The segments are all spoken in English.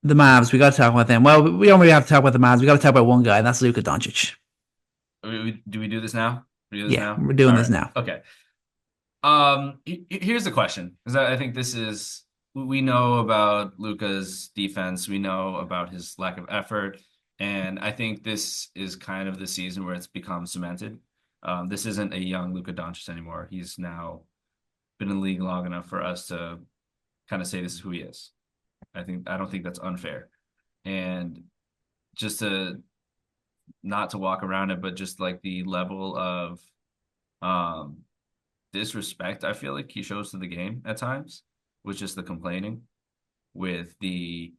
The Mavs, we got to talk about them. Well, we don't really have to talk about the Mavs. We got to talk about one guy, and that's Luka Doncic. Do we do this now? We do this Yeah, now? we're All doing this right. now. Okay. Here's the question, because I think this is we know about Luka's defense, we know about his lack of effort, and I think this is kind of the season where it's become cemented. This isn't a young Luka Doncic anymore. He's now been in the league long enough for us to kind of say this is who he is. I don't think that's unfair. And just to not to walk around it, but just like the level of um disrespect I feel like he shows to the game at times, with just the complaining, with the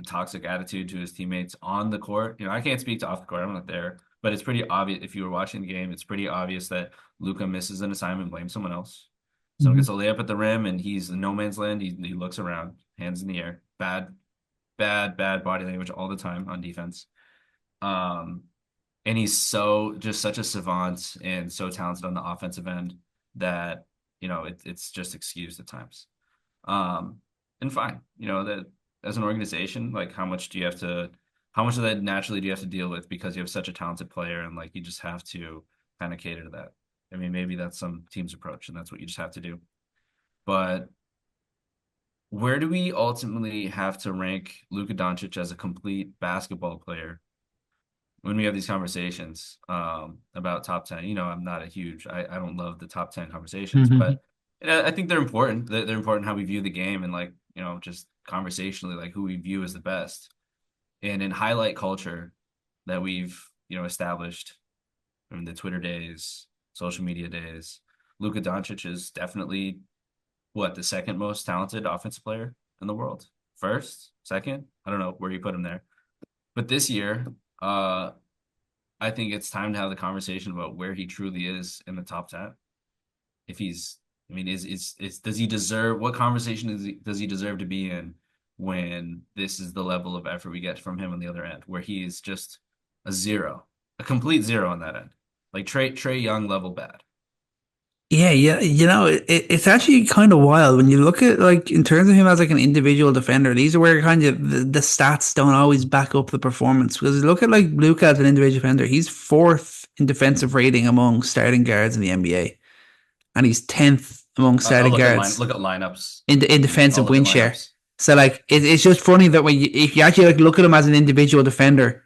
toxic attitude to his teammates on the court. I can't speak to off the court. I'm not there, but it's pretty obvious if you were watching the game. It's pretty obvious that Luka misses an assignment, blames someone else. Someone Mhm. gets a layup at the rim, and he's in no man's land. He looks around, hands in the air. Bad body language all the time on defense. Um, and he's just such a savant and so talented on the offensive end that it's just excused at times. Um, and fine, that as an organization, like how much of that naturally do you have to deal with because you have such a talented player and like you just have to kind of cater to that. I mean, maybe that's some team's approach and that's what you just have to do. But where do we ultimately have to rank Luka Doncic as a complete basketball player when we have these conversations about top 10? I'm not I don't love the top 10 conversations, Mhm. but I think they're important. They're important how we view the game and like, just conversationally, like who we view as the best. And in highlight culture that we've, established in the Twitter days, social media days, Luka Doncic is definitely the second most talented offensive player in the world. First, second, I don't know where you put him there. But this year, uh, I think it's time to have the conversation about where he truly is in the top 10. If he's, I mean, does he deserve, what conversation does he deserve to be in when this is the level of effort we get from him on the other end, where he is just a zero, a complete zero on that end, like Trey Young level bad. Yeah, yeah, it's actually kind of wild when you look at like in terms of him as like an individual defender. These are where kind of the stats don't always back up the performance because you look at like Luka as an individual defender, he's fourth in defensive rating among starting guards in the NBA, and he's 10th among I'll starting guards look at lineups. in I'll defensive look at win share. lineups. So like it's just funny that if you actually like look at him as an individual defender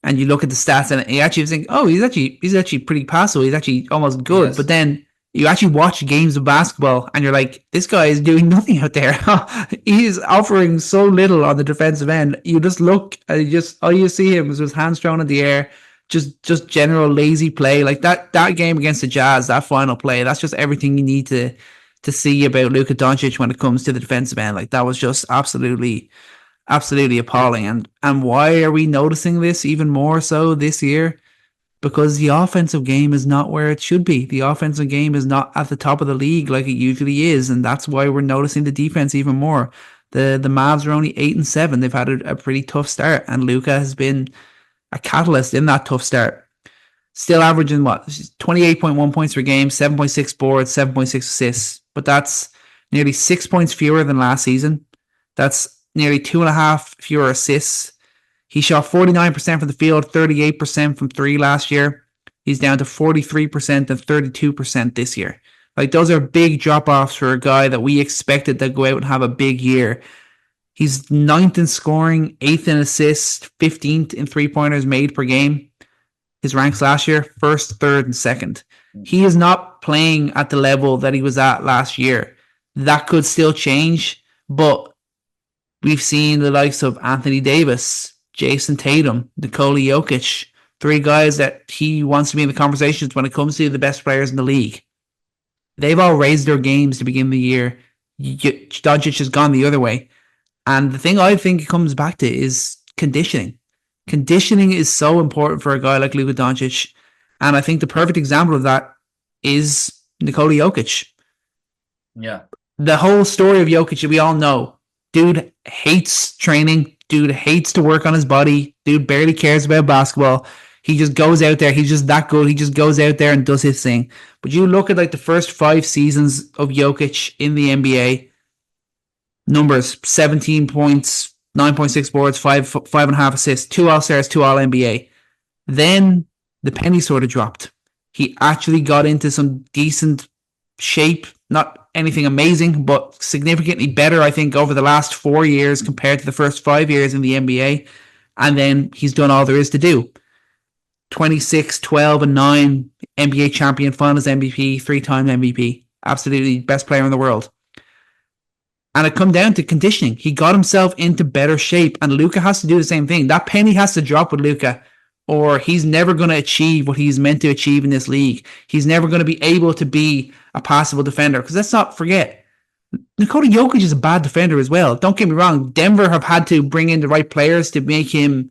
and you look at the stats and you actually think, oh, he's actually pretty passable. He's actually almost good. But Yes. then you actually watch games of basketball and you're like, this guy is doing nothing out there. He's offering so little on the defensive end. You just look and you just all you see him is with hands thrown in the air, just general lazy play. Like that game against the Jazz, that final play, that's just everything you need to see about Luka Doncic when it comes to the defensive end. Like that was just absolutely appalling. And why are we noticing this even more so this year? Because the offensive game is not where it should be. The offensive game is not at the top of the league like it usually is, and that's why we're noticing the defense even more. The Mavs are only 8-7. They've had a pretty tough start, and Luka has been a catalyst in that tough start. Still averaging what 28.1 points per game, 7.6 boards, 7.6 assists, but that's nearly 6 points fewer than last season. That's nearly two and a half fewer assists. He shot 49% from the field, 38% from three last year. He's down to 43% and 32% this year. Like those are big drop offs for a guy that we expected to go out and have a big year. He's ninth in scoring, eighth in assists, 15th in three pointers made per game. His ranks last year, first, third, and second. He is not playing at the level that he was at last year. That could still change, but we've seen the likes of Anthony Davis, Jason Tatum, Nikola Jokic, three guys that he wants to be in the conversations when it comes to the best players in the league. They've all raised their games to begin the year. Doncic has gone the other way. And the thing I think it comes back to is conditioning. Conditioning is so important for a guy like Luka Doncic. And I think the perfect example of that is Nikola Jokic. Yeah. The whole story of Jokic, we all know. Dude hates training. Dude hates to work on his body. Dude barely cares about basketball. He just goes out there. He's just that good. He just goes out there and does his thing. But you look at like the first 5 seasons of Jokic in the NBA, numbers 17 points, 9.6 boards, five and a half assists, two All Stars, two All NBA. Then the penny sort of dropped. He actually got into some decent shape, not anything amazing, but significantly better, I think, over the last 4 years compared to the first 5 years in the NBA. And then he's done all there is to do. 26, 12, and 9 NBA champion, finals MVP, three-time MVP. Absolutely best player in the world. And it come down to conditioning. He got himself into better shape, and Luka has to do the same thing. That penny has to drop with Luka, or he's never going to achieve what he's meant to achieve in this league. He's never going to be able to be a passable defender. Because let's not forget, Nikola Jokic is a bad defender as well. Don't get me wrong. Denver have had to bring in the right players to make him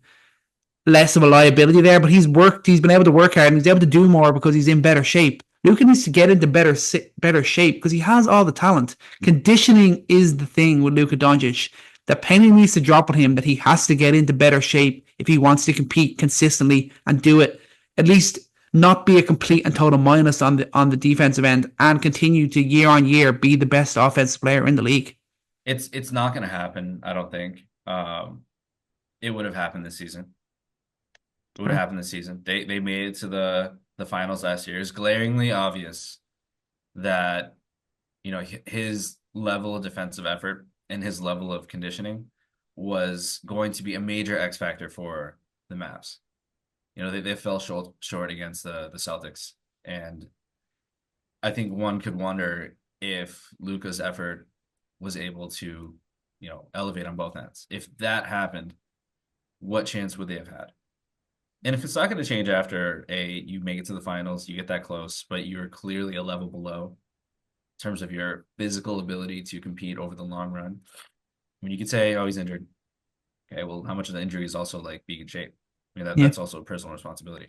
less of a liability there, but he's been able to work hard, and he's able to do more because he's in better shape. Luka needs to get into better shape because he has all the talent. Conditioning is the thing with Luka Doncic. The penny needs to drop on him that he has to get into better shape if he wants to compete consistently and do it. At least not be a complete and total minus on the defensive end and continue to year on year be the best offensive player in the league. It's not going to happen, I don't think. It would have happened this season. It would have happened this season. They made it to the finals last year. It's glaringly obvious that his level of defensive effort and his level of conditioning was going to be a major X factor for the Mavs. They fell short against the Celtics, and I think one could wonder if Luka's effort was able to elevate on both ends. If that happened, what chance would they have had? And if it's not going to change after you make it to the finals, you get that close, but you're clearly a level below in terms of your physical ability to compete over the long run. I mean, you could say, oh, he's injured. Okay, well, how much of the injury is also like being in shape? I mean, Yeah. that's also a personal responsibility.